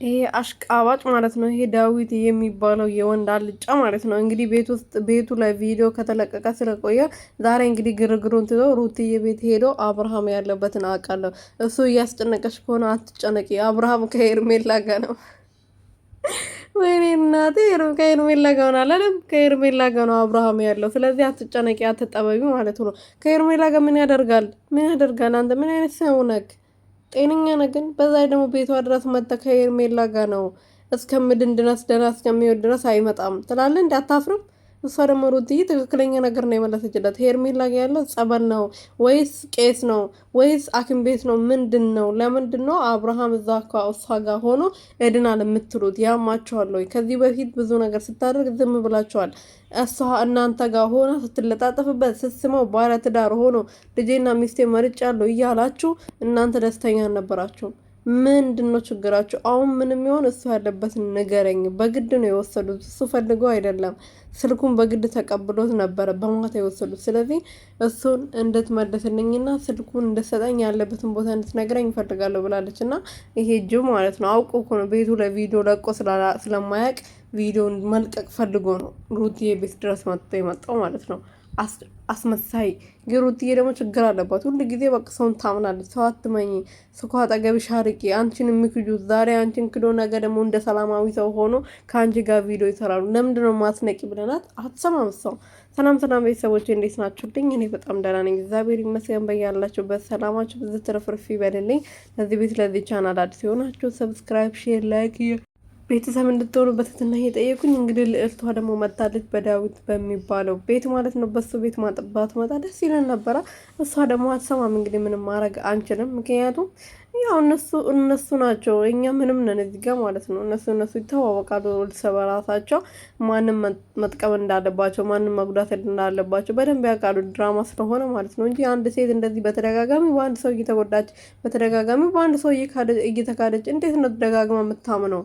ይሄ አሽቃባጭ ማለት ነው። ይሄ ዳዊት የሚባለው የወንድ አልጫ ማለት ነው። እንግዲህ ቤቱ ላይ ቪዲዮ ከተለቀቀ ስለቆየ ዛሬ እንግዲህ ግርግሩን ትቶ ሩትዬ ቤት ሄዶ አብርሃም ያለበትን አውቃለሁ። እሱ እያስጨነቀች ከሆነ አትጨነቂ፣ አብርሃም ከሄርሜላ ጋር ነው። ወይኔ እናቴ ከሄርሜላ ጋር ነው አላለም? ከሄርሜላ ጋር ነው አብርሃም ያለው። ስለዚህ አትጨነቂ፣ አትጠበቢ ማለት ነው። ከሄርሜላ ጋር ምን ያደርጋል? ምን ያደርጋል? አንተ ምን አይነት ሰው ነህ? ጤነኛ ነህ ግን? በዛ ደግሞ ቤቷ ድረስ መጥተህ ከሄርሜላ ጋር ነው እስከምድን ድረስ ደህና እስከሚወድ ድረስ አይመጣም ትላለህ። እንዲ አታፍርም? እሷ ደግሞ ሩትዬ ትክክለኛ ነገር ነው የመለሰችለት። ሄርሜላ ጋር ያለው ጸበል ነው ወይስ ቄስ ነው ወይስ ሐኪም ቤት ነው? ምንድን ነው? ለምንድን ነው አብርሃም እዛ እሷ ጋር ሆኖ እድናል የምትሉት? ያማቸዋል ወይ? ከዚህ በፊት ብዙ ነገር ስታደርግ ዝም ብላቸዋል። እሷ እናንተ ጋር ሆና ስትለጣጠፍበት ስትስመው ባለትዳር ሆኖ ልጄና ሚስቴ መርጫለሁ እያላችሁ እናንተ ደስተኛ አልነበራችሁም። ምንድን ነው ችግራችሁ? አሁን ምንም ይሆን እሱ ያለበትን ንገረኝ። በግድ ነው የወሰዱት፣ እሱ ፈልገው አይደለም። ስልኩን በግድ ተቀብሎት ነበረ በማታ የወሰዱት። ስለዚህ እሱን እንድትመልስልኝና ስልኩን እንድትሰጠኝ ያለበትን ቦታ እንድትነግረኝ ይፈልጋለሁ ብላለች። እና ይሄ ጅብ ማለት ነው አውቆ እኮ ነው ቤቱ ላይ ቪዲዮ ለቆ ስለማያውቅ ቪዲዮን መልቀቅ ፈልጎ ነው ሩትዬ ቤት ድረስ መጥቶ የመጣው ማለት ነው። አስመሳይ ግን ሩትዬ ደግሞ ችግር አለባት። ሁሉ ጊዜ በቃ ሰውን ታምናለች። ሰው አትመኝ፣ ሰው አጠገብሽ አርቂ። አንቺን የሚክዱት ዛሬ አንቺን ክዶ ነገ ደግሞ እንደ ሰላማዊ ሰው ሆኖ ከአንቺ ጋር ቪዲዮ ይሰራሉ። ለምንድነው ማትነቂ ብለናት አትሰማም ሰው። ሰላም ሰላም ቤተሰቦች እንዴት ናችሁልኝ? እኔ በጣም ደህና ነኝ፣ እግዚአብሔር ይመስገን። በያላችሁበት ሰላማችሁ ብዙ ትርፍርፍ ይበልልኝ። ለዚህ ቤት ለዚህ ቻናል አዲስ የሆናችሁ ሰብስክራይብ፣ ሼር፣ ላይክ ቤተሰብ እንድትሆኑ በትህትና እየጠየቁኝ እንግዲህ ልዕልቷ ደግሞ መታለች በዳዊት በሚባለው ቤት ማለት ነው። በሱ ቤት ማጥባት መጣ ደስ ይለን ነበረ። እሷ ደግሞ አትሰማም። እንግዲህ ምንም ማድረግ አንችልም። ምክንያቱም ያው እነሱ ናቸው፣ እኛ ምንም ነን እዚህ ጋር ማለት ነው። እነሱ ይተዋወቃሉ እርስ በራሳቸው ማንም መጥቀም እንዳለባቸው ማንም መጉዳት እንዳለባቸው በደንብ ያውቃሉ። ድራማ ስለሆነ ማለት ነው እንጂ አንድ ሴት እንደዚህ በተደጋጋሚ በአንድ ሰው እየተጎዳች በተደጋጋሚ በአንድ ሰው እየተካደች እንዴት ነው ደጋግማ የምታምነው?